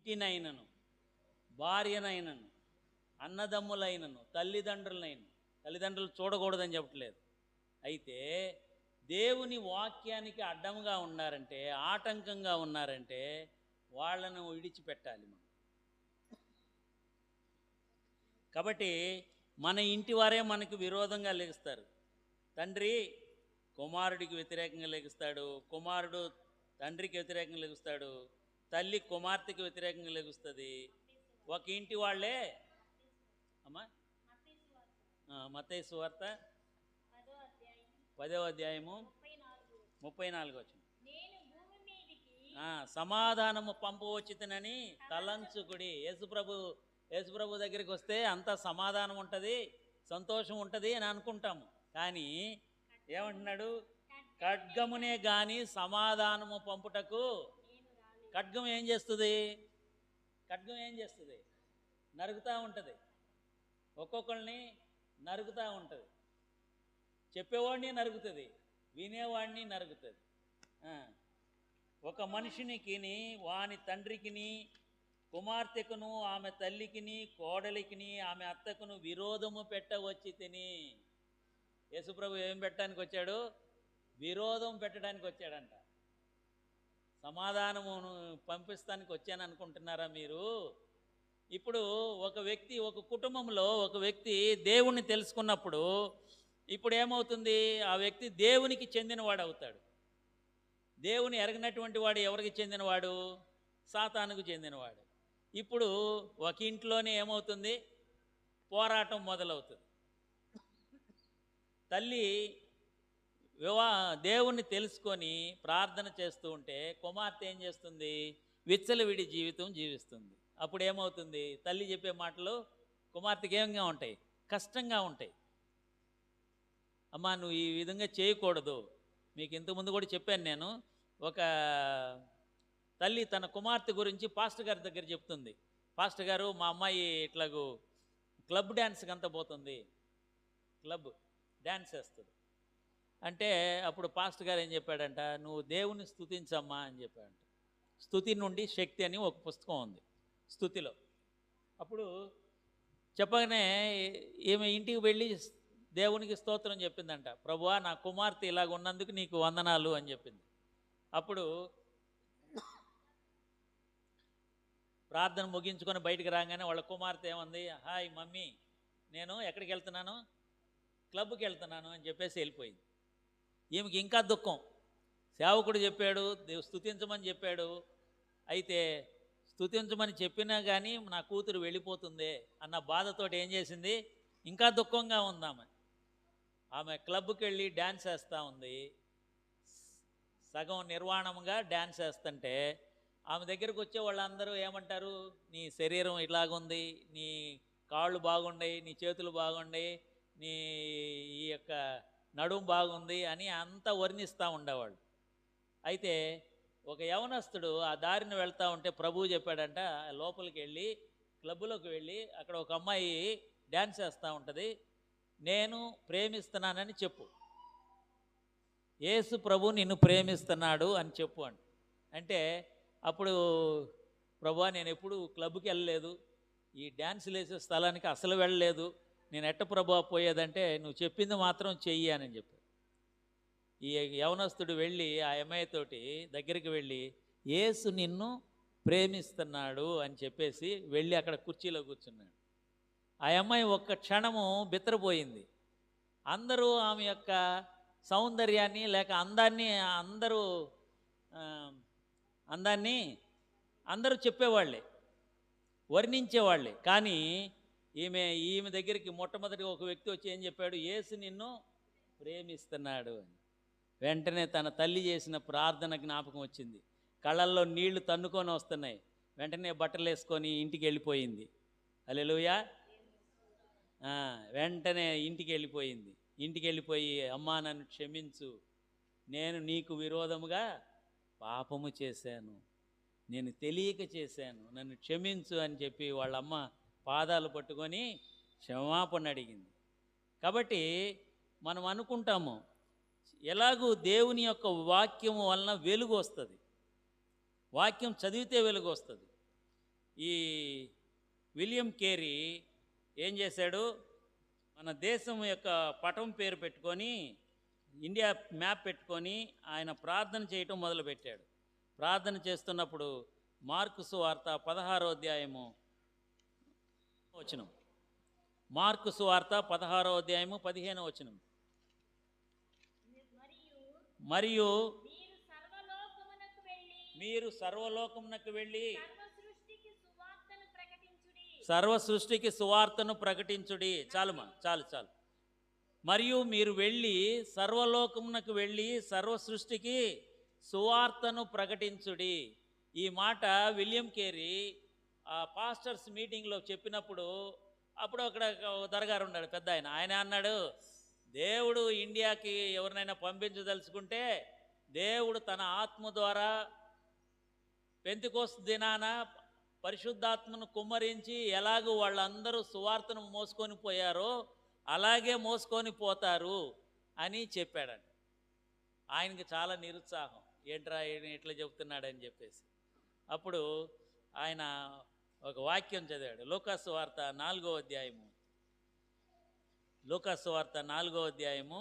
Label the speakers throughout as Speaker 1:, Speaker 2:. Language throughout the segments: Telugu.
Speaker 1: ఇంటినైనను, భార్యనైనను, అన్నదమ్ములైనను, తల్లిదండ్రులు చూడకూడదని చెప్పట్లేదు. అయితే దేవుని వాక్యానికి అడ్డంగా ఉన్నారంటే, ఆటంకంగా ఉన్నారంటే వాళ్ళను విడిచిపెట్టాలి మనం. కాబట్టి మన ఇంటి వారే మనకు విరోధంగా లెగుస్తారు. తండ్రి కుమారుడికి వ్యతిరేకంగా లెగుస్తాడు, కుమారుడు తండ్రికి వ్యతిరేకంగా లెగుస్తాడు, తల్లి కుమార్తెకి వ్యతిరేకంగా లెగుస్తుంది. ఒక ఇంటి వాళ్ళే అమ్మా మత్తయి సువార్త 10వ అధ్యాయము 34 వచ్చింది. సమాధానము పంపవచ్చితనని తలంచుకుడి. యేసుప్రభు దగ్గరికి వస్తే అంత సమాధానం ఉంటుంది, సంతోషం ఉంటుంది అని అనుకుంటాము. కానీ ఏమంటున్నాడు? ఖడ్గమునే గాని సమాధానము పంపుటకు. ఖడ్గం ఏం చేస్తుంది? నరుగుతూ ఉంటుంది, ఒక్కొక్కరిని నరుగుతూ ఉంటుంది. చెప్పేవాడిని నరుగుతుంది, వినేవాడిని నరుగుతుంది. ఒక మనిషినికిని వాని తండ్రికిని, కుమార్తెకును, ఆమె తల్లికిని, కోడలికిని, ఆమె అత్తకును విరోధము పెట్టవచ్చి తిని. యేసుప్రభు ఏం పెట్టడానికి వచ్చాడు? విరోధం పెట్టడానికి వచ్చాడంట. సమాధానమును పంపిస్తానికి వచ్చాను అనుకుంటున్నారా మీరు? ఇప్పుడు ఒక కుటుంబంలో ఒక వ్యక్తి దేవుణ్ణి తెలుసుకున్నప్పుడు ఇప్పుడు ఏమవుతుంది? ఆ వ్యక్తి దేవునికి చెందినవాడు అవుతాడు. దేవుని ఎరగినటువంటి వాడు ఎవరికి చెందినవాడు? సాతానుకు చెందినవాడు. ఇప్పుడు ఒక ఇంట్లోనే ఏమవుతుంది? పోరాటం మొదలవుతుంది. తల్లి దేవుణ్ణి తెలుసుకొని ప్రార్థన చేస్తూ ఉంటే కుమార్తె ఏం చేస్తుంది? విచ్చలవిడి జీవితం జీవిస్తుంది. అప్పుడు ఏమవుతుంది? తల్లి చెప్పే మాటలు కుమార్తెకి ఏమంగా ఉంటాయి? కష్టంగా ఉంటాయి. అమ్మా నువ్వు ఈ విధంగా చేయకూడదు. మీకు ఇంతకుముందు కూడా చెప్పాను నేను. ఒక తల్లి తన కుమార్తె గురించి పాస్టర్ గారి దగ్గర చెప్తుంది. పాస్టర్ గారు, మా అమ్మాయి ఇట్లాగూ క్లబ్ డ్యాన్స్కి అంతా పోతుంది, క్లబ్ డ్యాన్స్ వేస్తుంది అంటే, అప్పుడు పాస్టర్ గారు ఏం చెప్పాడంట? నువ్వు దేవుని స్తుతించమ్మా అని చెప్పాడంట. స్తుతి నుండి శక్తి అని ఒక పుస్తకం ఉంది స్తుతిలో. అప్పుడు చెప్పగానే ఈమె ఇంటికి వెళ్ళి దేవునికి స్తోత్రం చెప్పిందంట. ప్రభువా, నా కుమార్తె ఇలాగ ఉన్నందుకు నీకు వందనాలు అని చెప్పింది. అప్పుడు ప్రార్థన ముగించుకొని బయటికి రాగానే వాళ్ళ కుమార్తె ఏమంది? హాయ్ మమ్మీ, నేను ఎక్కడికి వెళ్తున్నాను? క్లబ్కి వెళ్తున్నాను అని చెప్పేసి వెళ్ళిపోయింది. ఈమెకి ఇంకా దుఃఖం. సేవకుడు చెప్పాడు, స్తుతించమని చెప్పాడు, అయితే స్తుతించమని చెప్పినా కానీ నా కూతురు వెళ్ళిపోతుంది అన్న బాధతోటి ఏం చేసింది? ఇంకా దుఃఖంగా ఉందామె. ఆమె క్లబ్కి వెళ్ళి డ్యాన్స్ వేస్తూ ఉంది. సగం నిర్వాణంగా డ్యాన్స్ వేస్తుంటే ఆమె దగ్గరకు వచ్చే వాళ్ళందరూ ఏమంటారు? నీ శరీరం ఇలాగుంది, నీ కాళ్ళు బాగుండయి, నీ చేతులు బాగుండయి, నీ ఈ యొక్క నడుము బాగుంది అని అంతా వర్ణిస్తూ ఉండేవాళ్ళు. అయితే ఒక యవనస్తుడు ఆ దారిని వెళ్తూ ఉంటే ప్రభువు చెప్పాడంట, లోపలికి వెళ్ళి క్లబ్లోకి వెళ్ళి అక్కడ ఒక అమ్మాయి డ్యాన్స్ వేస్తూ ఉంటుంది, నేను ప్రేమిస్తున్నానని చెప్పు, యేసు ప్రభు నిన్ను ప్రేమిస్తున్నాడు అని చెప్పు అంటే అప్పుడు ప్రభువా, నేను ఎప్పుడు క్లబ్కి వెళ్ళలేదు, ఈ డ్యాన్సులు వేసే స్థలానికి అసలు వెళ్ళలేదు, నేను ఎట్ట ప్రభువా పోయేదంటే, నువ్వు చెప్పింది మాత్రం చెయ్యి అని చెప్పాడు. ఈ యవనస్తుడు వెళ్ళి ఆ అమ్మాయితోటి దగ్గరికి వెళ్ళి యేసు నిన్ను ప్రేమిస్తున్నాడు అని చెప్పేసి వెళ్ళి అక్కడ కుర్చీలో కూర్చున్నాడు. ఆ అమ్మాయి ఒక్క క్షణము బిత్తరపోయింది. అందరూ ఆమె యొక్క సౌందర్యాన్ని లేక అందాన్ని అందరూ చెప్పేవాళ్ళే, వర్ణించేవాళ్ళే. కానీ ఈమె దగ్గరికి మొట్టమొదటిగా ఒక వ్యక్తి వచ్చి ఏం చెప్పాడు? యేసు నిన్ను ప్రేమిస్తున్నాడు అని. వెంటనే తన తల్లి చేసిన ప్రార్థన జ్ఞాపకం వచ్చింది. కళ్ళల్లో నీళ్లు తన్నుకొని వస్తున్నాయి. వెంటనే బట్టలు వేసుకొని ఇంటికి వెళ్ళిపోయింది. హల్లెలూయా. వెంటనే ఇంటికి వెళ్ళిపోయి అమ్మా నన్ను క్షమించు, నేను నీకు విరోధముగా పాపము చేశాను, నేను తెలియక చేశాను, నన్ను క్షమించు అని చెప్పి వాళ్ళమ్మ పాదాలు పట్టుకొని క్షమాపణ అడిగింది. కాబట్టి మనం అనుకుంటాము, ఎలాగూ దేవుని యొక్క వాక్యము వలన వెలుగు వస్తుంది, వాక్యం చదివితే వెలుగు వస్తుంది. ఈ విలియం కేరీ ఏం చేశాడు, మన దేశం యొక్క పటం పేరు పెట్టుకొని ఇండియా మ్యాప్ పెట్టుకొని ఆయన ప్రార్థన చేయటం మొదలుపెట్టాడు. ప్రార్థన చేస్తున్నప్పుడు మార్కు సువార్త 16వ అధ్యాయము వచనం, మార్కు సువార్త 16వ అధ్యాయము 15వ వచనం. మరియు మీరు సర్వలోకమునకు వెళ్ళి సర్వ సృష్టికి సువార్తను ప్రకటించుడి. చాలుమా, చాలు. మరియు మీరు వెళ్ళి సర్వలోకమునకు వెళ్ళి సర్వ సృష్టికి సువార్తను ప్రకటించుడి. ఈ మాట విలియం కేరీ ఆ పాస్టర్స్ మీటింగ్లో చెప్పినప్పుడు, అప్పుడు అక్కడ దర్గారు ఉన్నాడు పెద్ద ఆయన అన్నాడు, దేవుడు ఇండియాకి ఎవరినైనా పంపించదలుచుకుంటే దేవుడు తన ఆత్మ ద్వారా పెంతెకోస్తు దినాన పరిశుద్ధాత్మను కుమ్మరించి ఎలాగూ వాళ్ళందరూ సువార్తను మోసుకొని పోయారో అలాగే మోసుకొని పోతారు అని చెప్పాడంట. ఆయనకి చాలా నిరుత్సాహం, ఏంట్రా ఇట్లా చెబుతున్నాడని చెప్పేసి. అప్పుడు ఆయన ఒక వాక్యం చదివాడు, లూకాసు వార్త 4వ అధ్యాయము, లూకాసు వార్త 4వ అధ్యాయము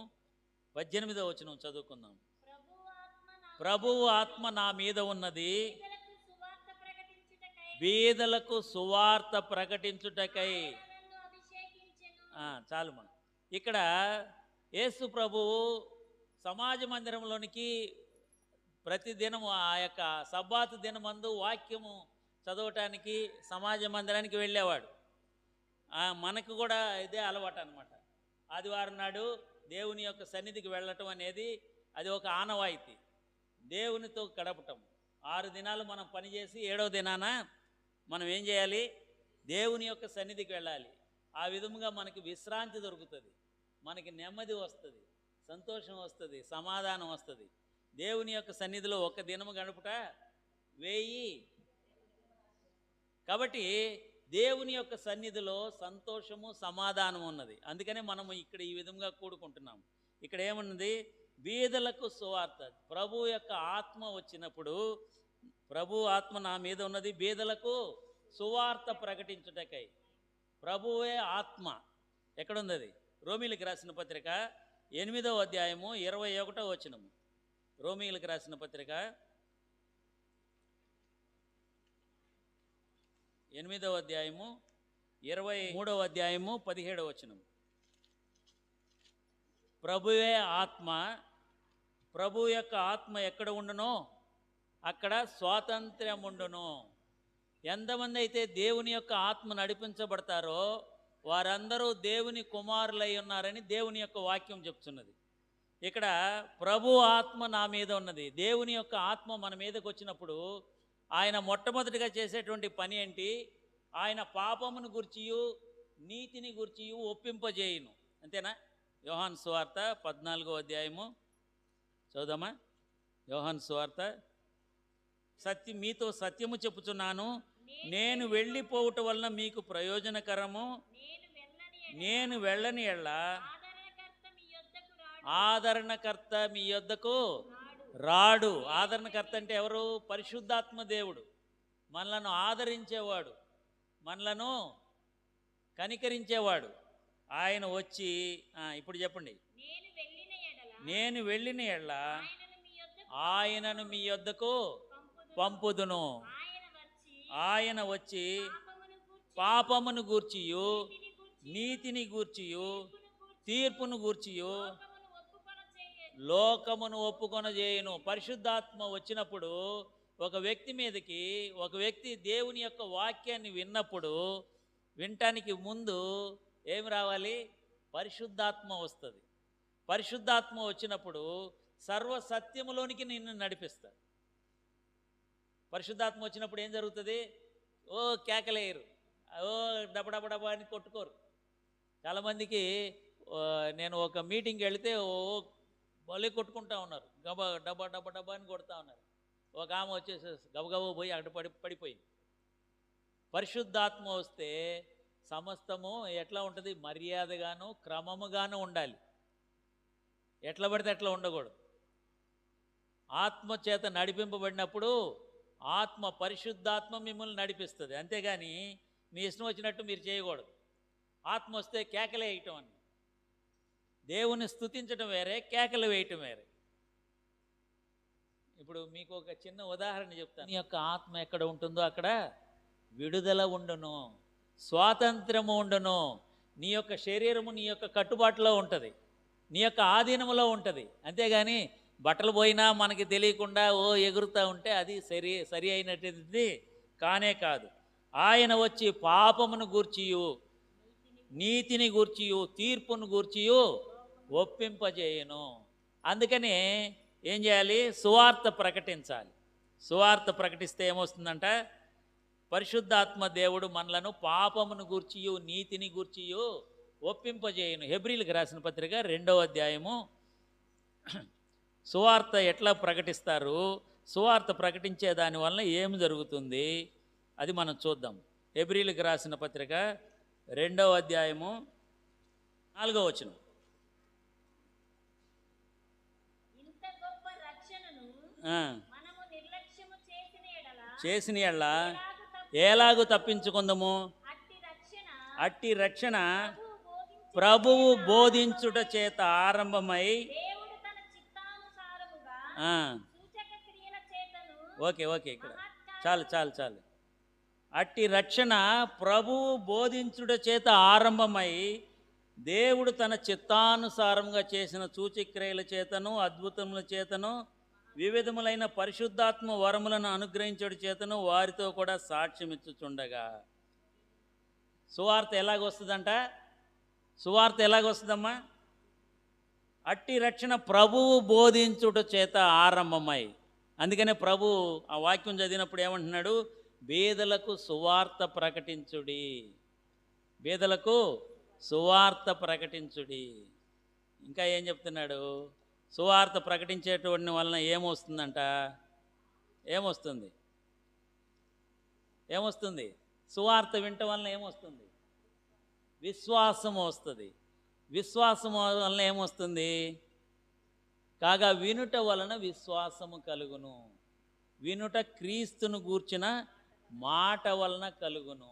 Speaker 1: 18వ వచనం చదువుకుందాం. ప్రభువు ఆత్మ నా మీద ఉన్నది, బీదలకు సువార్త ప్రకటించుటకై. చాలుమా. ఇక్కడ యేసు ప్రభువు సమాజ మందిరంలోనికి ప్రతిదినము ఆ యొక్క సబ్బాతు దినమందు వాక్యము చదవటానికి సమాజ మందిరానికి వెళ్ళేవాడు. మనకు కూడా ఇదే అలవాటు అనమాట. ఆదివారం నాడు దేవుని యొక్క సన్నిధికి వెళ్ళటం అనేది అది ఒక ఆనవాయితీ, దేవునితో గడపటం. 6 దినాలు మనం పనిచేసి 7వ దినాన మనం ఏం చేయాలి, దేవుని యొక్క సన్నిధికి వెళ్ళాలి. ఆ విధముగా మనకి విశ్రాంతి దొరుకుతుంది, మనకి నెమ్మది వస్తుంది, సంతోషం వస్తుంది, సమాధానం వస్తుంది. దేవుని యొక్క సన్నిధిలో ఒక దినము గడుపుట 1000. కాబట్టి దేవుని యొక్క సన్నిధిలో సంతోషము సమాధానం ఉన్నది. అందుకనే మనము ఇక్కడ ఈ విధంగా కూడుకుంటున్నాం. ఇక్కడ ఏమున్నది, బీదలకు సువార్త. ప్రభు యొక్క ఆత్మ వచ్చినప్పుడు, ప్రభు ఆత్మ నా మీద ఉన్నది, బీదలకు సువార్త ప్రకటించుటకై. ప్రభువే ఆత్మ. ఎక్కడుంది అది? రోమీలకు రాసిన పత్రిక 8వ అధ్యాయము 21వ వచనము. రోమీలకు రాసిన పత్రిక 8వ అధ్యాయము 23వ అధ్యాయము 17వ వచనం. ప్రభువే ఆత్మ, ప్రభు యొక్క ఆత్మ ఎక్కడ ఉండునో అక్కడ స్వాతంత్ర్యం ఉండును. ఎంతమంది అయితే దేవుని యొక్క ఆత్మ నడిపించబడతారో వారందరూ దేవుని కుమారులై ఉన్నారని దేవుని యొక్క వాక్యం చెప్తున్నది. ఇక్కడ ప్రభు ఆత్మ నా మీద ఉన్నది. దేవుని యొక్క ఆత్మ మన మీదకి వచ్చినప్పుడు ఆయన మొట్టమొదటిగా చేసేటువంటి పని ఏంటి, ఆయన పాపమును గూర్చియు నీతిని గూర్చియు ఒప్పింపజేయును. అంతేనా? యోహాను సువార్త 14వ అధ్యాయము చదువుదామా. యోహాను సువార్త, మీతో సత్యము చెప్పుచున్నాను, నేను వెళ్ళిపోవటం వలన మీకు ప్రయోజనకరము, నేను వెళ్ళని ఎడల ఆదరణకర్త మీ యొద్దకు రాడు. ఆదరణకర్త అంటే ఎవరు? పరిశుద్ధాత్మ దేవుడు, మనలను ఆదరించేవాడు, మనలను కనికరించేవాడు. ఆయన వచ్చి ఇప్పుడు చెప్పండి, నేను వెళ్ళిన ఎడల ఆయనను మీ యొద్దకు పంపుదును. ఆయన వచ్చి పాపమును గూర్చియు నీతిని గూర్చియు తీర్పును గూర్చియు లోకమును ఒప్పుకొనజేయును. పరిశుద్ధాత్మ వచ్చినప్పుడు ఒక వ్యక్తి మీదకి, ఒక వ్యక్తి దేవుని యొక్క వాక్యాన్ని విన్నప్పుడు, వినటానికి ముందు ఏమి రావాలి? పరిశుద్ధాత్మ వస్తుంది. పరిశుద్ధాత్మ వచ్చినప్పుడు సర్వ సత్యములోనికి నిన్ను నడిపిస్తాడు. పరిశుద్ధాత్మ వచ్చినప్పుడు ఏం జరుగుతుంది? ఓ కేకలేయరు, ఓ డబ్బా అని కొట్టుకోరు. చాలామందికి నేను ఒక మీటింగ్కి వెళితే ఓ భలే కొట్టుకుంటా ఉన్నారు, డబ్బా అని కొడుతూ ఉన్నారు. ఒక ఆమె వచ్చేసి గబగబా పోయి అక్కడ పడిపోయింది. పరిశుద్ధాత్మ వస్తే సమస్తము ఎట్లా ఉంటుంది? మర్యాదగాను క్రమముగాను ఉండాలి, ఎట్లా పడితే అట్లా ఉండకూడదు. ఆత్మ చేత నడిపింపబడినప్పుడు ఆత్మ, పరిశుద్ధాత్మ మిమ్మల్ని నడిపిస్తుంది. అంతేగాని మీ ఇష్టం వచ్చినట్టు మీరు చేయకూడదు. ఆత్మ వస్తే కేకలే వేయటం అని. దేవుని స్తుతించడం వేరే, కేకలు వేయటం వేరే. ఇప్పుడు మీకు ఒక చిన్న ఉదాహరణ చెప్తాను. నీ యొక్క ఆత్మ ఎక్కడ ఉంటుందో అక్కడ విడుదల ఉండును, స్వాతంత్రము ఉండును. నీ యొక్క శరీరము నీ యొక్క కట్టుబాటులో ఉంటుంది, నీ యొక్క ఆధీనంలో ఉంటుంది. అంతేగాని బట్టలు పోయినా మనకి తెలియకుండా ఎగురుతూ ఉంటే అది సరి అయినటువంటిది కానే కాదు. ఆయన వచ్చి పాపమును గూర్చియు, నీతిని గూర్చియు, తీర్పును గూర్చియు ఒప్పింపజేయను. అందుకని ఏం చేయాలి? సువార్త ప్రకటించాలి. సువార్త ప్రకటిస్తే ఏమొస్తుందంట? పరిశుద్ధాత్మ దేవుడు మనలను పాపమును గూర్చియు, నీతిని గూర్చియు ఒప్పింపజేయను. హెబ్రీలకు రాసిన పత్రిక 2వ అధ్యాయము. సువార్త ఎట్లా ప్రకటిస్తారు, సువార్త ప్రకటించే దానివల్ల ఏం జరుగుతుంది అది మనం చూద్దాం. హెబ్రీలకు రాసిన పత్రిక 2వ అధ్యాయము 4వ వచనం. చేసిన ఎడల ఎలాగూ తప్పించుకుందాము? అట్టి రక్షణ ప్రభువు బోధించుట చేత ఆరంభమై. ఓకే ఇక్కడ చాలు. అట్టి రక్షణ ప్రభువు బోధించుట చేత ఆరంభమై దేవుడు తన చిత్తానుసారంగా చేసిన సూచక్రియల చేతను, అద్భుతముల చేతను, వివిధములైన పరిశుద్ధాత్మ వరములను అనుగ్రహించడం చేతను వారితో కూడా సాక్ష్యమిచ్చుచుండగా. సువార్త ఎలాగొస్తుందంట? సువార్త ఎలాగొస్తుందమ్మా? అట్టి రక్షణ ప్రభువు బోధించుట చేత ఆరంభమై. అందుకనే ప్రభు ఆ వాక్యం చదివినప్పుడు ఏమంటున్నాడు? బీదలకు సువార్త ప్రకటించుడి, బీదలకు సువార్త ప్రకటించుడి. ఇంకా ఏం చెప్తున్నాడు? సువార్త ప్రకటించేటువంటి వలన ఏమొస్తుందంట? ఏమొస్తుంది? సువార్త వినటం వలన ఏమొస్తుంది? విశ్వాసం వస్తుంది. విశ్వాసం వలన ఏమొస్తుంది? కాగా వినుట వలన విశ్వాసము కలుగును. వినుట క్రీస్తును గూర్చిన మాట వలన కలుగును.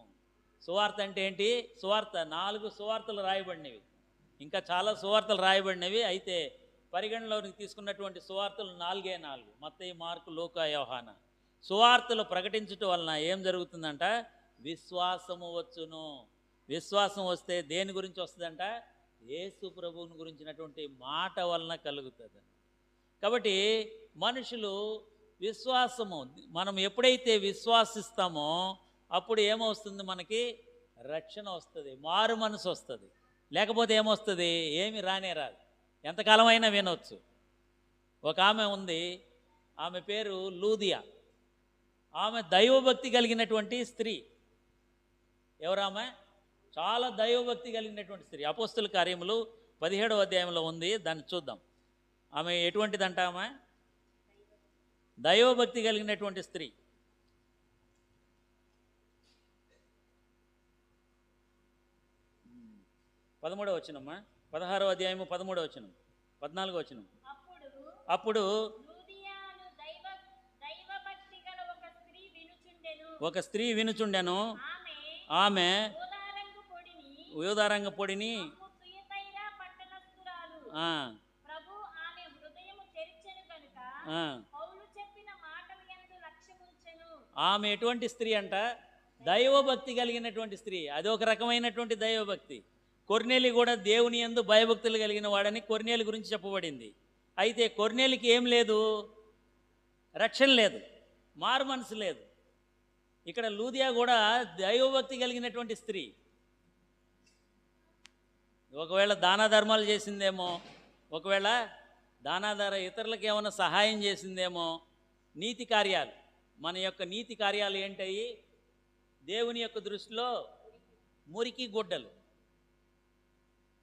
Speaker 1: సువార్త అంటే ఏంటి? సువార్త 4 సువార్తలు రాయబడినవి, ఇంకా చాలా సువార్తలు రాయబడినవి. అయితే పరిగణలోనికి తీసుకున్నటువంటి సువార్తలు 4 మత్తయి, మార్కు, లూకా, యోహానా. సువార్తలు ప్రకటించటం వలన ఏం జరుగుతుందంట? విశ్వాసము వచ్చును. విశ్వాసం వస్తే దేని గురించి వస్తుందంట? యేసు ప్రభువుని గురించినటువంటి మాట వలన కలుగుతుంది. కాబట్టి మనుషులు విశ్వాసము, మనం ఎప్పుడైతే విశ్వాసిస్తామో అప్పుడు ఏమొస్తుంది? మనకి రక్షణ వస్తుంది, మారు మనసు వస్తుంది. లేకపోతే ఏమొస్తుంది? ఏమి రానే రాదు, ఎంతకాలమైనా వినొచ్చు. ఒక ఆమె ఉంది, ఆమె పేరు లూదియా. ఆమె దైవభక్తి కలిగినటువంటి స్త్రీ. ఎవరామె? చాలా దైవభక్తి కలిగినటువంటి స్త్రీ. అపోస్తుల కార్యములు 17వ అధ్యాయంలో ఉంది, దాన్ని చూద్దాం. ఆమె ఎటువంటిదంట? ఆమె దైవభక్తి కలిగినటువంటి స్త్రీ. 13వ వచనమ్మా, 16వ అధ్యాయము 13వ వచనం, 14వ వచనం. అప్పుడు ఒక స్త్రీ వినుచుండెను. ఆమె ఊదారంగ పొడిని ఆమె ఎటువంటి స్త్రీ అంట? దైవభక్తి కలిగినటువంటి స్త్రీ. అదొక రకమైనటువంటి దైవభక్తి. కొర్నేలి కూడా దేవుని యందు భయభక్తులు కలిగిన వాడని కొర్నేలి గురించి చెప్పబడింది. అయితే కొర్నేలికి ఏం లేదు? రక్షణ లేదు, మారు మనసు లేదు. ఇక్కడ లూదియా కూడా దైవభక్తి కలిగినటువంటి స్త్రీ. ఒకవేళ దాన ధర్మాలు చేసిందేమో, ఒకవేళ దానాధార ఇతరులకు ఏమైనా సహాయం చేసిందేమో. నీతి కార్యాలు, మన యొక్క నీతి కార్యాలు ఏంటయ్యి? దేవుని యొక్క దృష్టిలో మురికి గుడ్డలు.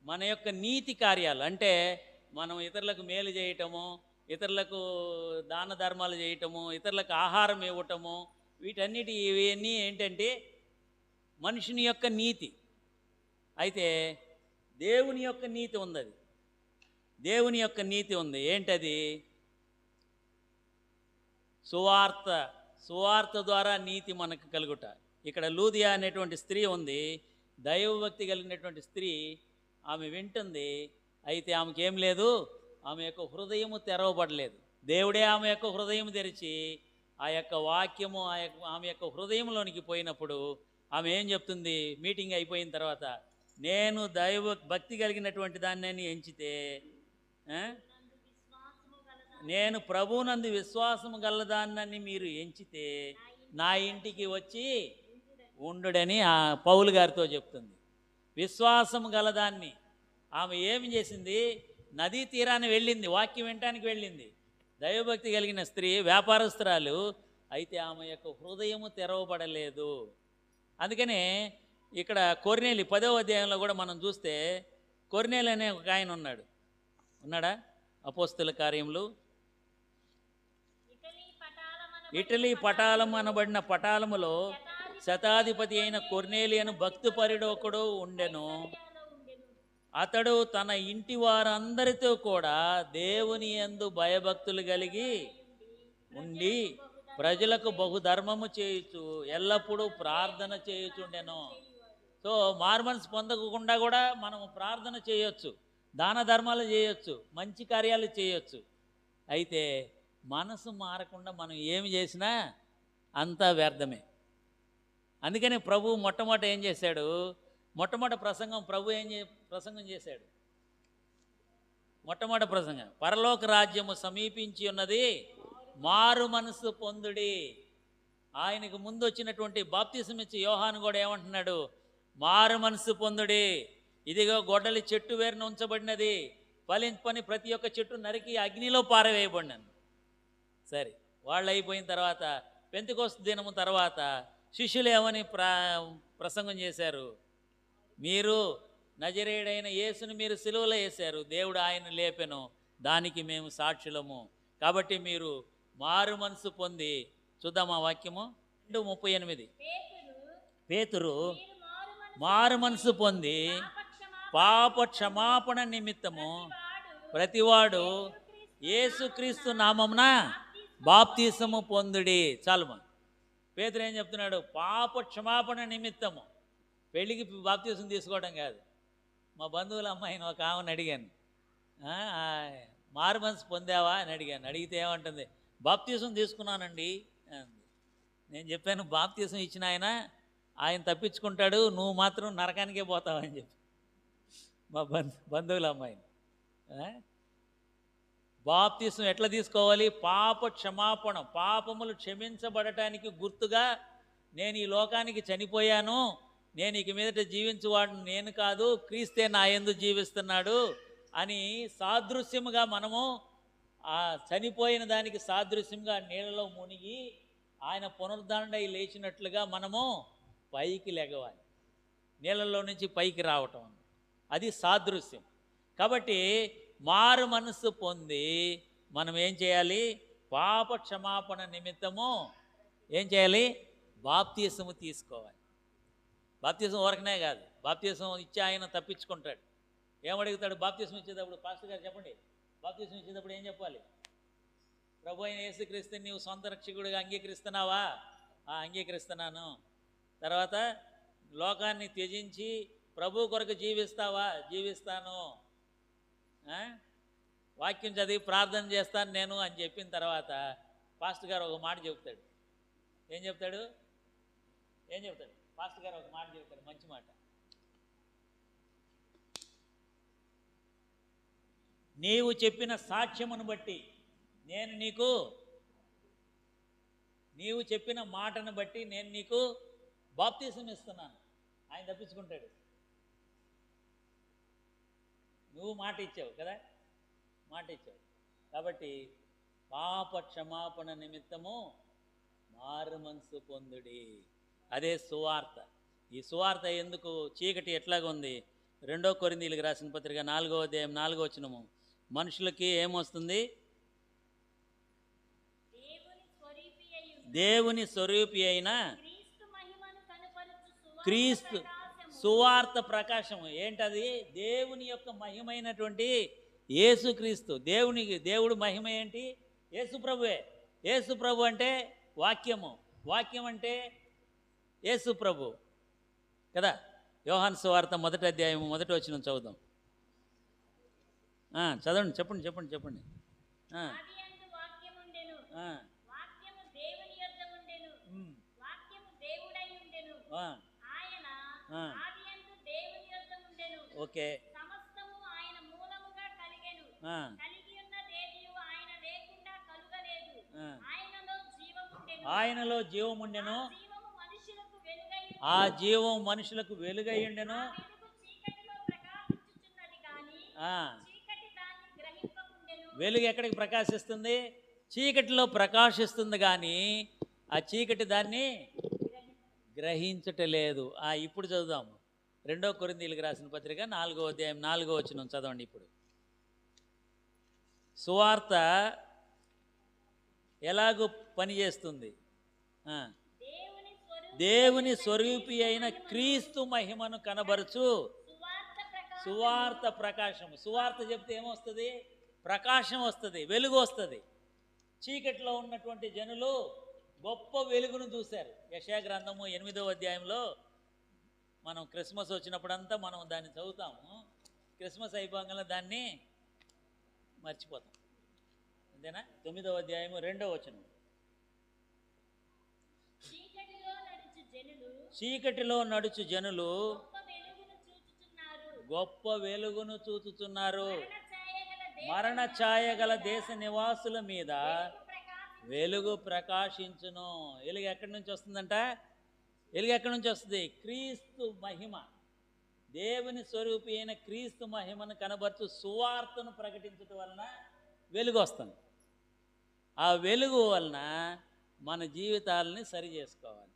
Speaker 1: మన యొక్క నీతి కార్యాలు అంటే మనం ఇతరులకు మేలు చేయటము, ఇతరులకు దాన ధర్మాలు చేయటము, ఇతరులకు ఆహారం ఇవ్వటము, ఇవన్నీ ఏంటంటే మనుషుని యొక్క నీతి. అయితే దేవుని యొక్క నీతి ఉంది. అది దేవుని యొక్క నీతి ఉంది. ఏంటది? సువార్త సువార్త ద్వారా నీతి మనకు కలుగుట. ఇక్కడ లూదియా అనేటువంటి స్త్రీ ఉంది, దైవభక్తి కలిగినటువంటి స్త్రీ. ఆమె వింటుంది, అయితే ఆమెకి ఏం లేదు, ఆమె యొక్క హృదయము తెరవబడలేదు. దేవుడే ఆమె యొక్క హృదయం తెరిచి ఆ యొక్క వాక్యము ఆమె యొక్క హృదయంలోనికి పోయినప్పుడు ఆమె ఏం చెప్తుంది? మీటింగ్ అయిపోయిన తర్వాత, నేను దైవ భక్తి కలిగినటువంటి దాన్ని ఎంచితే, నేను ప్రభువునందు విశ్వాసము గలదాన్నని మీరు ఎంచితే నా ఇంటికి వచ్చి ఉండుడని ఆ పౌలు గారితో చెప్తుంది. విశ్వాసం గలదాన్ని ఆమె ఏమి చేసింది? నదీ తీరాన్ని వెళ్ళింది, వాక్యం వినటానికి వెళ్ళింది. దైవభక్తి కలిగిన స్త్రీ, వ్యాపారస్తురాలు, అయితే ఆమె యొక్క హృదయము తెరవబడలేదు. అందుకనే ఇక్కడ కొర్నేలి 10వ అధ్యాయంలో కూడా మనం చూస్తే, కొర్నేలి అనే ఒక ఆయన ఉన్నాడా? అపోస్తుల కార్యములు ఇటలీ పటాలం అనబడిన పటాలములో శతాధిపతి అయిన కొర్నేలి అని భక్తిపరుడొకడు ఉండెను. అతడు తన ఇంటి వారందరితో కూడా దేవుని యందు భయభక్తులు కలిగి ఉండి ప్రజలకు బహుధర్మము చేయుచు ఎల్లప్పుడూ ప్రార్థన చేయుచుండెను. సో మార్మన్స్ పొందకుండా కూడా మనం ప్రార్థన చేయొచ్చు, దాన ధర్మాలు చేయొచ్చు, మంచి కార్యాలు చేయొచ్చు. అయితే మనసు మారకుండా మనం ఏమి చేసినా అంతా వ్యర్థమే. అందుకని ప్రభు మొట్టమొదట ఏం చేశాడు? మొట్టమొదటి ప్రసంగం ప్రభు ప్రసంగం చేశాడు. మొట్టమొదటి ప్రసంగం, పరలోక రాజ్యము సమీపించి ఉన్నది, మారు మనసు పొందుడి. ఆయనకు ముందు వచ్చినటువంటి బాప్తిసం ఇచ్చి యోహాను కూడా ఏమంటున్నాడు? మారు మనసు పొందుడి, ఇదిగో గొడ్డలి చెట్టు వేరున ఉంచబడినది, ఫలింపని ప్రతి ఒక్క చెట్టు నరికి అగ్నిలో పారవేయబడినాను. సరే, వాళ్ళు అయిపోయిన తర్వాత పెంతెకొస్తు దినము తర్వాత శిష్యులు ఏమని ప్రసంగం చేశారు? మీరు నజరేయుడైన యేసుని మీరు సిలువలో వేశారు, దేవుడు ఆయన లేపెను, దానికి మేము సాక్షులము. కాబట్టి మీరు మారు మనసు పొంది, చూద్దాం ఆ వాక్యము 2:38. పేతురు మారు మనసు పొంది పాప క్షమాపణ నిమిత్తము ప్రతివాడు యేసుక్రీస్తు నామమున బాప్తిసము పొందుడి. చాలుమా. పేతురు ఏం చెప్తున్నాడు? పాప క్షమాపణ నిమిత్తము. పెళ్ళికి బాప్తిసం తీసుకోవడం కాదు. మా బంధువుల అమ్మాయిని ఒక ఆమెను అడిగాను, మారు మనసు పొందావా అని అడిగాను. అడిగితే ఏమంటుంది? బాప్తిసం తీసుకున్నానండి. నేను చెప్పాను, బాప్తిసం ఇచ్చిన ఆయన తప్పించుకుంటాడు, నువ్వు మాత్రం నరకానికే పోతావని చెప్పి మా బంధువుల అమ్మాయిని. బాప్తిసం ఎట్లా తీసుకోవాలి? పాప క్షమాపణ, పాపములు క్షమించబడటానికి గుర్తుగా నేను ఈ లోకానికి చనిపోయాను, నేను ఇక మీదట జీవించువాడు నేను కాదు, క్రీస్తే నా యందు జీవిస్తున్నాడు అని సాదృశ్యముగా మనము ఆ చనిపోయిన దానికి సాదృశ్యంగా నీళ్ళలో మునిగి ఆయన పునరుద్ధరణై లేచినట్లుగా మనము పైకి లెగవాలి. నీళ్ళలో నుంచి పైకి రావటం, అది సాదృశ్యం. కాబట్టి మారు మనస్సు పొంది మనం ఏం చేయాలి? పాప క్షమాపణ నిమిత్తము ఏం చేయాలి? బాప్తిసము తీసుకోవాలి. బాప్తిసం ఊరకనే కాదు, బాప్తిసం ఇచ్చి ఆయన తప్పించుకుంటాడు. ఏమడుగుతాడు బాప్తిసం ఇచ్చేటప్పుడు? పాస్టర్ గారు చెప్పండి, బాప్తిసం ఇచ్చేటప్పుడు ఏం చెప్పాలి? ప్రభు అయిన యేసుక్రీస్తుని నీవు సొంత రక్షకుడిగా అంగీకరిస్తున్నావా? అంగీకరిస్తున్నాను. తర్వాత లోకాన్ని త్యజించి ప్రభు కొరకు జీవిస్తావా? జీవిస్తాను. వాక్యం చదివి ప్రార్థన చేస్తాను నేను అని చెప్పిన తర్వాత పాస్టర్ గారు ఒక మాట చెప్తాడు. ఏం చెప్తాడు? పాస్టర్ గారు ఒక మాట చెప్తాడు, మంచి మాట. నీవు చెప్పిన సాక్ష్యమును బట్టి నేను నీవు చెప్పిన మాటను బట్టి నేను నీకు బాప్తిసం ఇస్తున్నాను. ఆయన తప్పించుకుంటాడు. నువ్వు మాట ఇచ్చావు కదా, మాట ఇచ్చావు. కాబట్టి పాప క్షమాపణ నిమిత్తము మారు మనసు పొందుడి. అదే సువార్త. ఈ సువార్త ఎందుకు చీకటి ఎట్లాగా ఉంది? 2 కొరింథీయులకు రాసిన పత్రిక 4వ అధ్యాయం 4వ వచనము, మనుషులకి ఏమొస్తుంది? దేవుని స్వరూపి అయిన క్రీస్తు సువార్త ప్రకాశం. ఏంటది? దేవుని యొక్క మహిమైనటువంటి యేసుక్రీస్తు. దేవుడు మహిమ ఏంటి? యేసు ప్రభువే. యేసు ప్రభు అంటే వాక్యము. వాక్యం అంటే యేసు ప్రభు కదా. యోహాను సువార్త 1వ అధ్యాయం 1వ వచనం చదువుదాం. చదవండి, చెప్పండి చెప్పండి చెప్పండి.
Speaker 2: ఆదియందు వాక్యముండెను,
Speaker 1: ఆ,
Speaker 2: వాక్యము దేవుని యొద్ద ఉండెను,
Speaker 1: ఉమ్,
Speaker 2: వాక్యము దేవుడై ఉండెను.
Speaker 1: ఆ,
Speaker 2: ఆయన
Speaker 1: ఆ.
Speaker 2: ఆదియందు దేవుని యొద్ద ఉండెను.
Speaker 1: ఓకే.
Speaker 2: సమస్తము ఆయన మూలముగా కలిగెను.
Speaker 1: ఆ,
Speaker 2: కలిగి ఉన్నదేదియు ఆయన లేకుండా కలుగలేదు.
Speaker 1: ఆ.
Speaker 2: ఆయనలో జీవముండెను.
Speaker 1: ఆయనలో జీవముండెను.
Speaker 2: ఆ జీవము మనుషులకు వెలుగై
Speaker 1: ఆ జీవం మనుషులకు వెలుగయ్యుండెను.
Speaker 2: ఆ వెలుగు చీకటిలో ప్రకాశించుచున్నది గాని
Speaker 1: ఆ,
Speaker 2: చీకటి దాన్ని గ్రహింపకుండెను.
Speaker 1: వెలుగు ఎక్కడికి ప్రకాశిస్తుంది? చీకటిలో ప్రకాశిస్తుంది, కానీ ఆ చీకటి దాన్ని గ్రహించటలేదు. ఇప్పుడు చదువుదాము. 2 కొరింథీయులకు రాసిన పత్రిక 4వ అధ్యాయం 4వ వచనం చదవండి. ఇప్పుడు సువార్త ఎలాగో పనిచేస్తుంది? దేవుని స్వరూపి అయిన క్రీస్తు మహిమను కనబరచు సువార్త ప్రకాశము. సువార్త చెప్తే ఏమొస్తుంది? ప్రకాశం వస్తుంది, వెలుగు వస్తుంది. చీకటిలో ఉన్నటువంటి జనులు గొప్ప వెలుగును చూశారు. యెషయా గ్రంథము 8వ అధ్యాయంలో మనం క్రిస్మస్ వచ్చినప్పుడంతా మనం దాన్ని చదువుతాము. క్రిస్మస్ అయిపోగానే దాన్ని మర్చిపోతాం, అంతేనా? 9వ అధ్యాయము 2వ వచనం. చీకటిలో నడుచు జనులు గొప్ప వెలుగును చూచుచున్నారు. మరణ ఛాయ గల దేశ నివాసుల మీద వెలుగు ప్రకాశించును. వెలుగు ఎక్కడి నుంచి వస్తుందంట? వెలుగు ఎక్కడి నుంచి వస్తుంది? క్రీస్తు మహిమ, దేవుని స్వరూపి అయిన క్రీస్తు మహిమను కనబరుచు సువార్తను ప్రకటించడం వలన వెలుగు వస్తుంది. ఆ వెలుగు వలన మన జీవితాలని సరి చేసుకోవాలి.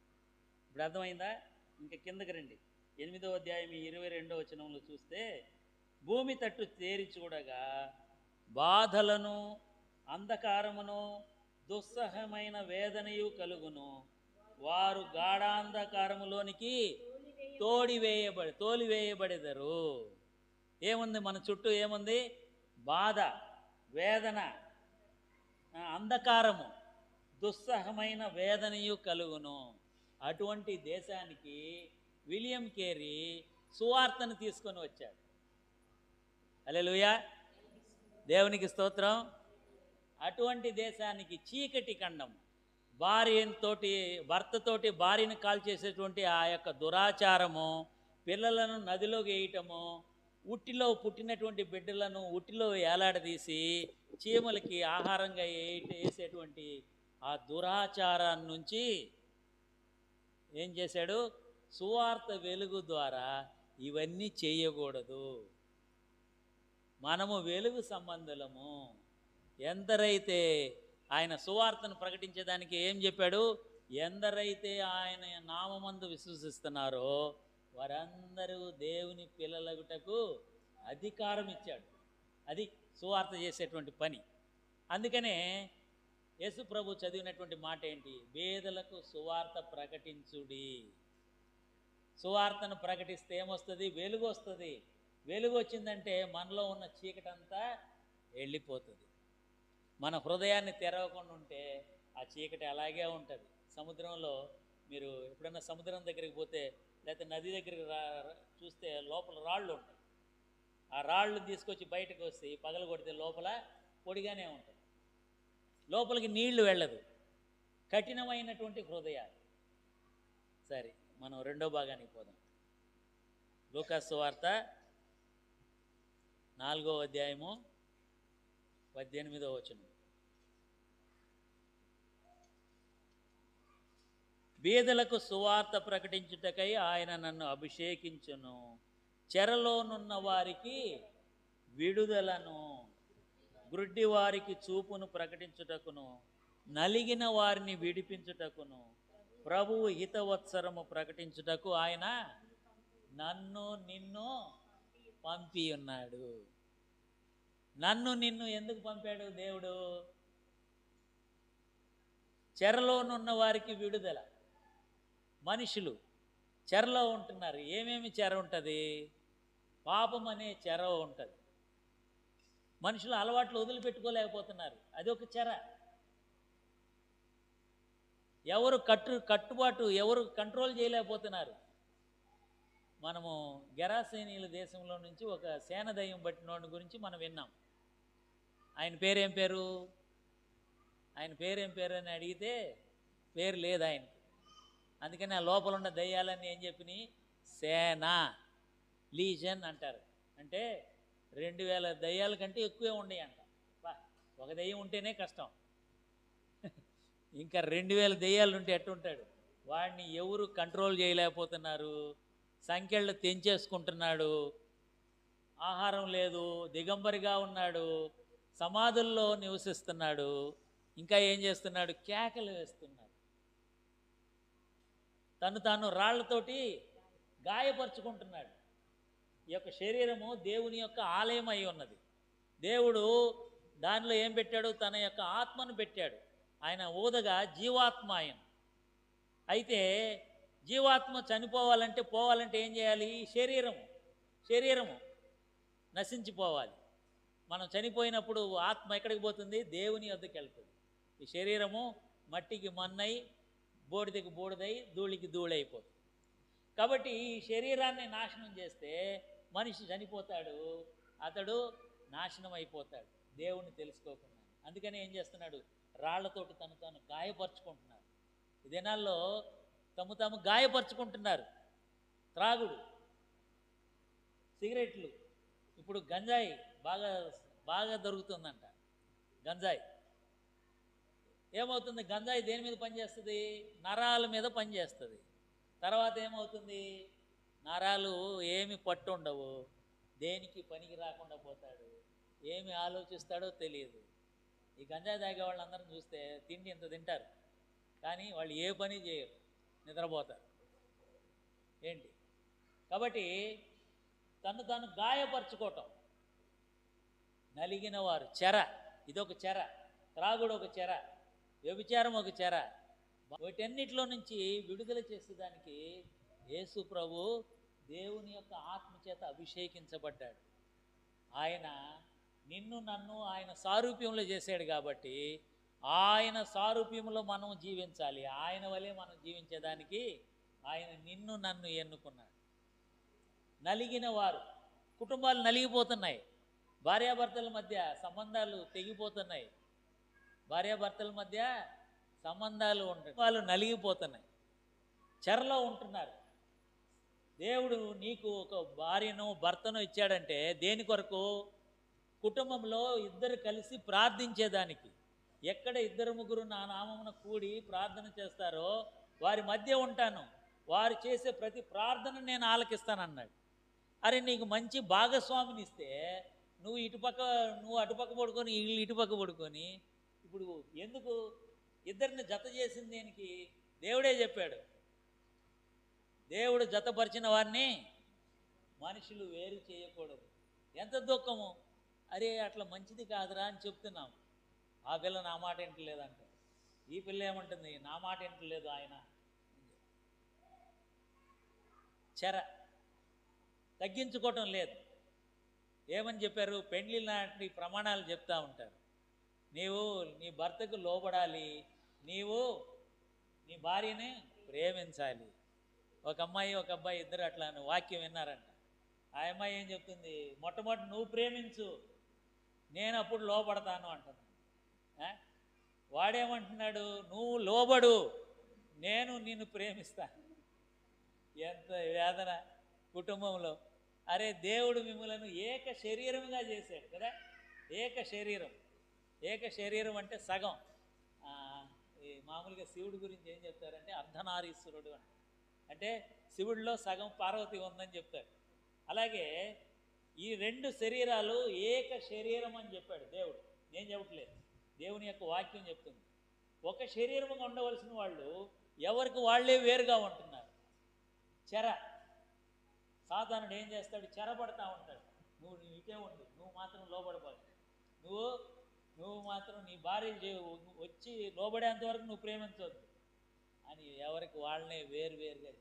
Speaker 1: ఇప్పుడు అర్థమైందా? ఇంకా కిందకి రండి. 8వ అధ్యాయం 22వ వచనంలో చూస్తే, భూమి తట్టు తేరి చూడగా బాధలను అంధకారమును దుస్సహమైన వేదనయు కలుగును. వారు గాఢాంధకారములోనికి తోలివేయబడెదరు. ఏముంది మన చుట్టూ? ఏముంది? బాధ, వేదన, అంధకారము, దుస్సహమైన వేదనయు కలుగును. అటువంటి దేశానికి విలియం కేరీ సువార్తను తీసుకొని వచ్చాడు. హల్లెలూయా, దేవునికి స్తోత్రం. అటువంటి దేశానికి చీకటి ఖండం, భర్తతోటి భార్యను కాల్చేసేటువంటి ఆ యొక్క దురాచారము, పిల్లలను నదిలోకి వేయటము, ఉట్టిలో పుట్టినటువంటి బిడ్డలను ఉట్టిలో ఏలాడదీసి చీమలకి ఆహారంగా వేసేటువంటి ఆ దురాచారాన్ని నుంచి ఏం చేశాడు? సువార్త వెలుగు ద్వారా ఇవన్నీ చేయకూడదు. మనము వెలుగు సంబంధులము. ఎందరైతే ఆయన సువార్తను ప్రకటించేదానికి ఏం చెప్పాడు? ఎందరైతే ఆయన నామమందు విశ్వసిస్తున్నారో వారందరూ దేవుని పిల్లలగుటకు అధికారం ఇచ్చాడు. అది సువార్త చేసేటువంటి పని. అందుకనే యేసు ప్రభు చదివినటువంటి మాట ఏంటి? పేదలకు సువార్త ప్రకటించుడి. సువార్తను ప్రకటిస్తే ఏమొస్తుంది? వెలుగు వస్తుంది. వెలుగు వచ్చిందంటే మనలో ఉన్న చీకటంతా వెళ్ళిపోతుంది. మన హృదయాన్ని తెరవకుండా ఉంటే ఆ చీకటి అలాగే ఉంటుంది. సముద్రంలో మీరు ఎప్పుడైనా సముద్రం దగ్గరికి పోతే, లేకపోతే నది దగ్గరికి చూస్తే లోపల రాళ్ళు ఉంటాయి. ఆ రాళ్ళు తీసుకొచ్చి బయటకు వస్తే పగలు కొడితే లోపల పొడిగానే ఉంటుంది, లోపలికి నీళ్లు వెళ్ళదు. కఠినమైనటువంటి హృదయాలు. సరే, మనం రెండో భాగానికి పోదాం. లూకాసు సువార్త 4వ అధ్యాయము 18వ వచనం. బీదలకు సువార్త ప్రకటించుటకై ఆయన నన్ను అభిషేకించును, చెరలోనున్న వారికి విడుదలను, గ్రుడ్డి వారికి చూపును ప్రకటించుటకును, నలిగిన వారిని విడిపించుటకును, ప్రభువు హితవత్సరము ప్రకటించుటకు ఆయన నన్ను నిన్ను పంపి ఉన్నాడు. నన్ను నిన్ను ఎందుకు పంపాడు దేవుడు? చెరలోనున్న వారికి విడుదల. మనుషులు చెరలో ఉంటున్నారు. ఏమేమి చెర ఉంటుంది? పాపం అనే చెర ఉంటుంది. మనుషులు అలవాట్లు వదిలిపెట్టుకోలేకపోతున్నారు, అది ఒక చెర. ఎవరు కట్టుబాటు ఎవరు కంట్రోల్ చేయలేకపోతున్నారు. మనము గెరాసేనీల దేశంలో నుంచి ఒక సేన దయ్యం పట్టినోడి గురించి మనం విన్నాం. ఆయన పేరేం పేరు అని అడిగితే పేరు లేదు ఆయనకి. అందుకని ఆ లోపల ఉన్న దయ్యాలన్నీ ఏం చెప్పినాయి? సేన, లీజన్ అంటారు. అంటే 2000 దయ్యాల కంటే ఎక్కువే ఉన్నాయి అంట. ఒక దయ్యం ఉంటేనే కష్టం, ఇంకా 2000 దయ్యాలు ఉంటే ఎట్టుంటాడు? వాడిని ఎవరు కంట్రోల్ చేయలేకపోతున్నారు. సంఖ్యలు తెంచేసుకుంటున్నాడు, ఆహారం లేదు, దిగంబరిగా ఉన్నాడు, సమాధుల్లో నివసిస్తున్నాడు, ఇంకా ఏం చేస్తున్నాడు? కేకలు వేస్తున్నాడు. తను తాను రాళ్లతోటి గాయపరుచుకుంటున్నాడు. ఈ యొక్క శరీరము దేవుని యొక్క ఆలయం అయి ఉన్నది. దేవుడు దానిలో ఏం పెట్టాడు? తన యొక్క ఆత్మను పెట్టాడు. ఆయన ఊదగా జీవాత్మ ఆయన. అయితే జీవాత్మ పోవాలంటే ఏం చేయాలి? శరీరము నశించిపోవాలి. మనం చనిపోయినప్పుడు ఆత్మ ఎక్కడికి పోతుంది? దేవుని వద్దకు వెళ్తుంది. ఈ శరీరము మట్టికి మన్నై, బూడిదకి బూడిదై, ధూళికి ధూళైపోతుంది. కాబట్టి ఈ శరీరాన్ని నాశనం చేస్తే మనిషి చనిపోతాడు, అతడు నాశనం అయిపోతాడు దేవుణ్ణి తెలుసుకోకుండా. అందుకని ఏం చేస్తున్నాడు? రాళ్లతోటి తను తాను గాయపరుచుకుంటున్నారు. ఈ దినాల్లో తాము గాయపరుచుకుంటున్నారు. త్రాగుడు, సిగరెట్లు, ఇప్పుడు గంజాయి బాగా దొరుకుతుందంట. గంజాయి ఏమవుతుంది? గంజాయి దేని మీద పనిచేస్తుంది? నరాల మీద పనిచేస్తుంది. తర్వాత ఏమవుతుంది? నరాలు ఏమి పట్టు ఉండవు, దేనికి పనికి రాకుండా పోతాడు, ఏమి ఆలోచిస్తాడో తెలియదు. ఈ గంజాయి తాగే వాళ్ళందరం చూస్తే తిండి ఇంత తింటారు, కానీ వాళ్ళు ఏ పని చేయరు, నిద్రపోతారు. ఏంటి? కాబట్టి తను తాను గాయపరుచుకోవటం. నలిగిన వారు చెర, ఇదొక చెర. త్రాగుడు ఒక చెర, వ్యభిచారం ఒక చెర. వీటన్నిటిలో నుంచి విడుదల చేసేదానికి యేసు ప్రభు దేవుని యొక్క ఆత్మచేత అభిషేకించబడ్డాడు. ఆయన నిన్ను నన్ను ఆయన సారూప్యంలో చేశాడు. కాబట్టి ఆయన సారూప్యంలో మనం జీవించాలి. ఆయన వలె మనం జీవించేదానికి ఆయన నిన్ను నన్ను ఎన్నుకున్నాడు. నలిగిన వారు, కుటుంబాలు నలిగిపోతున్నాయి, భార్యాభర్తల మధ్య సంబంధాలు తెగిపోతున్నాయి, భార్యాభర్తల మధ్య సంబంధాలు వాళ్ళు నలిగిపోతున్నాయి, చెరలో ఉంటున్నారు. దేవుడు నీకు ఒక భార్యను భర్తను ఇచ్చాడంటే దేని కొరకు? కుటుంబంలో ఇద్దరు కలిసి ప్రార్థించేదానికి. ఎక్కడ 2-3 నా నామమున కూడి ప్రార్థన చేస్తారో వారి మధ్య ఉంటాను, వారు చేసే ప్రతి ప్రార్థన నేను ఆలకిస్తానన్నాడు. అరే, నీకు మంచి భాగస్వామిని ఇస్తే నువ్వు అటుపక్క పడుకొని వీళ్ళు ఇటుపక్క పడుకొని, ఇప్పుడు ఎందుకు ఇద్దరిని జత చేసింది దేనికి? దేవుడే చెప్పాడు, దేవుడు జతపరిచిన వారిని మనుషులు వేరు చేయకూడదు. ఎంత దుఃఖము! అరే, అట్లా మంచిది కాదురా అని చెప్తున్నాం. ఆ పిల్ల నా మాట వింటలేదంట, ఈ పిల్ల ఏమంటుంది? నా మాట వింటలేదు ఆయన. చెర తగ్గించుకోవటం లేదు. ఏమని చెప్పారు? పెండ్లి నాటి ప్రమాణాలు చెప్తా ఉంటారు. నీవు నీ భర్తకు లోబడాలి, నీవు నీ భార్యని ప్రేమించాలి. ఒక అమ్మాయి ఒక అబ్బాయి ఇద్దరు అట్లా వాక్యం విన్నారంట. ఆ అమ్మాయి ఏం చెప్తుంది? మొట్టమొదటి నువ్వు ప్రేమించు, నేను అప్పుడు లోబడతాను అంటుంది. వాడేమంటున్నాడు? నువ్వు లోబడు, నేను నిన్ను ప్రేమిస్తాను. ఎంత వేదన కుటుంబంలో! అరే, దేవుడు మిమ్మలను ఏక శరీరముగా చేశాడు కదా. ఏక శరీరం అంటే సగం. మామూలుగా శివుడి గురించి ఏం చెప్తారంటే అర్ధనారీశ్వరుడు అంటే శివుడిలో సగం పార్వతి ఉందని చెప్తారు. అలాగే ఈ 2 శరీరాలు ఏక శరీరం అని చెప్పాడు దేవుడు. నేను చెప్పట్లేదు, దేవుని యొక్క వాక్యం చెప్తుంది. ఒక శరీరముగా ఉండవలసిన వాళ్ళు ఎవరికి వాళ్ళే వేరుగా ఉంటున్నారు. చెర. సాతానుడు ఏం చేస్తాడు? చెరపడతా ఉంటాడు. నువ్వు ఇటే ఉండు, నువ్వు మాత్రం లోబడిపోదు, నువ్వు మాత్రం నీ భార్య వచ్చి లోబడేంత వరకు నువ్వు ప్రేమించవద్దు అని ఎవరికి వాళ్ళనే వేరుగా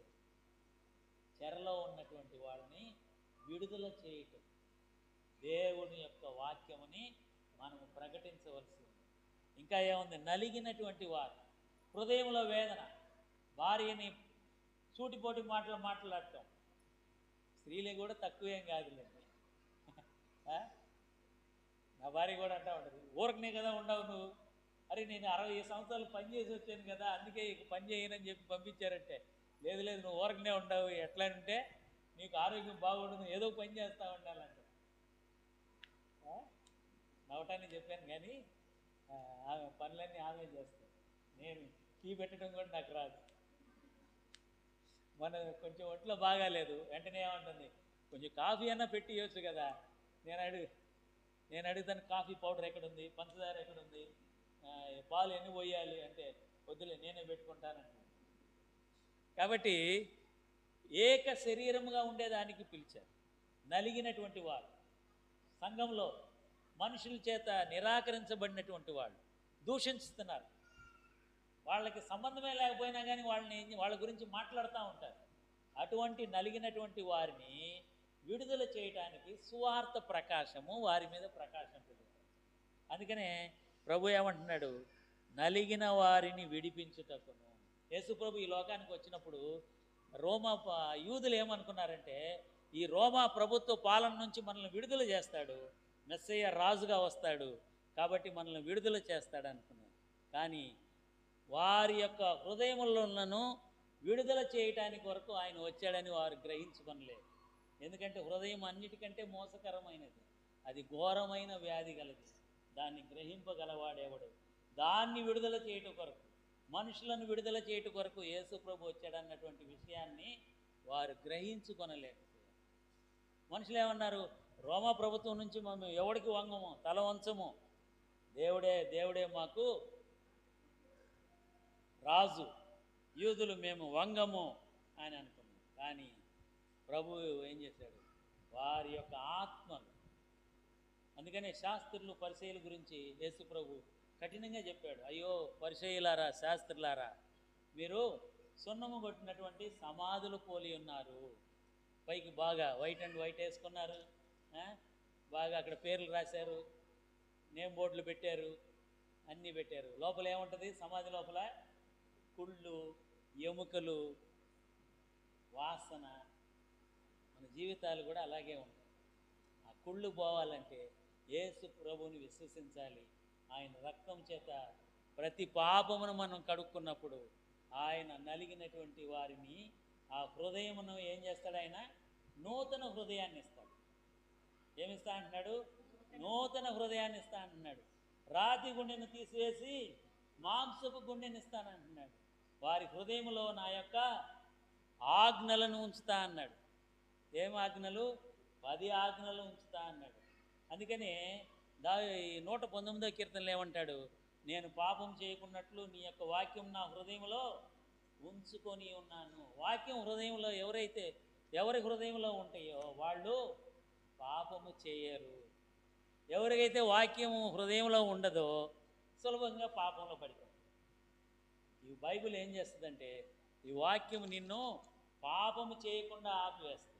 Speaker 1: చెరలో ఉన్నటువంటి వాళ్ళని విడుదల చేయటం దేవుని యొక్క వాక్యముని మనము ప్రకటించవలసి ఉంది. ఇంకా ఏముంది? నలిగినటువంటి వారు. హృదయంలో వేదన, భార్యని సూటిపోటి మాటలు మాట్లాడటం. స్త్రీలు కూడా తక్కువేం కాదులేండి. ఆ? నా భార్య కూడా అంటా ఉంటుంది, ఊరకనే కదా ఉండవు నువ్వు. అరే నేను 60 సంవత్సరాలు పని చేసి వచ్చాను కదా, అందుకే ఇక పని చేయనని చెప్పి పంపించారంటే, లేదు లేదు నువ్వు ఊరకనే ఉండవు, ఎట్లా అంటే నీకు ఆరోగ్యం బాగుండదు, ఏదో పని చేస్తూ ఉండాలంట. నవ్వటానికి చెప్పాను కానీ ఆమె పనులన్నీ ఆమె చేస్తాను. నేను టీ పెట్టడం కూడా నాకు రాదు. మన కొంచెం ఒంట్లో బాగాలేదు, వెంటనే ఏమంటుంది, కొంచెం కాఫీ అన్నా పెట్టి ఇవ్వచ్చు కదా. నేను అడుగుతాను, కాఫీ పౌడర్ ఎక్కడుంది, పంచదార ఎక్కడుంది, పాలు ఎన్ని పోయాలి అంటే, వద్దులే నేనే పెట్టుకుంటానంట. కాబట్టి ఏక శరీరముగా ఉండేదానికి పిలిచారు. నలిగినటువంటి వారు, సంఘంలో మనుషుల చేత నిరాకరించబడినటువంటి వాళ్ళు దూషిస్తున్నారు. వాళ్ళకి సంబంధమే లేకపోయినా కానీ వాళ్ళ గురించి మాట్లాడుతూ ఉంటారు. అటువంటి నలిగినటువంటి వారిని విడుదల చేయడానికి సువార్త ప్రకాశము వారి మీద ప్రకాశించదు. అందుకనే ప్రభు ఏమంటున్నాడు, నలిగిన వారిని విడిపించుటకును. యేసు ప్రభు ఈ లోకానికి వచ్చినప్పుడు యూదులు ఏమనుకున్నారంటే, ఈ రోమా ప్రభుత్వ పాలన నుంచి మనల్ని విడుదల చేస్తాడు, మెస్సయ్య రాజుగా వస్తాడు కాబట్టి మనల్ని విడుదల చేస్తాడు అనుకున్నారు. కానీ వారి యొక్క హృదయములను విడుదల చేయటానికి వరకు ఆయన వచ్చాడని వారు గ్రహించుకొనలేదు. ఎందుకంటే హృదయం అన్నిటికంటే మోసకరమైనది, అది ఘోరమైన వ్యాధి గలది. దాన్ని గ్రహింపగలవాడేవాడు. దాన్ని విడుదల చేయటం కొరకు, మనుషులను విడుదల చేయటం కొరకు యేసు ప్రభు వచ్చాడన్నటువంటి విషయాన్ని వారు గ్రహించుకొనలేకపోయారు. మనుషులు ఏమన్నారు, రోమా ప్రభుత్వం నుంచి మేము ఎవడికి వంగము, తల వంచము, దేవుడే మాకు రాజు, యూదులు మేము వంగము అని అనుకున్నాం. కానీ ప్రభు ఏం చేశాడు, వారి యొక్క ఆత్మలు. అందుకనే శాస్త్రులు పరిసయ్యుల గురించి యేసు ప్రభు కఠినంగా చెప్పాడు, అయ్యో పరిసయ్యులారా, శాస్త్రులారా, మీరు సున్నము కొట్టినటువంటి సమాధులు పోలి ఉన్నారు. పైకి బాగా వైట్ అండ్ వైట్ వేసుకున్నారు, బాగా అక్కడ పేర్లు రాశారు, నేమ్ బోర్డులు పెట్టారు, అన్నీ పెట్టారు. లోపల ఏముంటుంది, సమాధి లోపల కుళ్ళు, ఎముకలు, వాసన. మన జీవితాలు కూడా అలాగే ఉంటాయి. ఆ కుళ్ళు పోవాలంటే యేసు ప్రభువుని విశ్వసించాలి. ఆయన రక్తం చేత ప్రతి పాపమును మనం కడుక్కున్నప్పుడు ఆయన నలిగినటువంటి వారిని, ఆ హృదయమును ఏం చేస్తాడు, ఆయన నూతన హృదయాన్ని ఇస్తాడు. ఏమిస్తా అంటున్నాడు, నూతన హృదయాన్ని ఇస్తా అంటున్నాడు. రాతి గుండెను తీసివేసి మాంసపు గుండెని ఇస్తానంటున్నాడు. వారి హృదయంలో నా యొక్క ఆజ్ఞలను ఉంచుతా అన్నాడు. ఏం ఆజ్ఞలు? 10 ఆజ్ఞలు ఉంచుతా అన్నాడు. అందుకని 119వ కీర్తనలో ఏమంటాడు, నేను పాపం చేయకున్నట్లు నీ యొక్క వాక్యం నా హృదయంలో ఉంచుకొని ఉన్నాను. వాక్యం హృదయంలో ఎవరి హృదయంలో ఉంటాయో వాళ్ళు పాపము చేయరు. ఎవరికైతే వాక్యము హృదయంలో ఉండదో సులభంగా పాపంలో పడిపోతారు. ఈ బైబిల్ ఏం చేస్తుందంటే, ఈ వాక్యం నిన్ను పాపము చేయకుండా ఆపివేస్తుంది.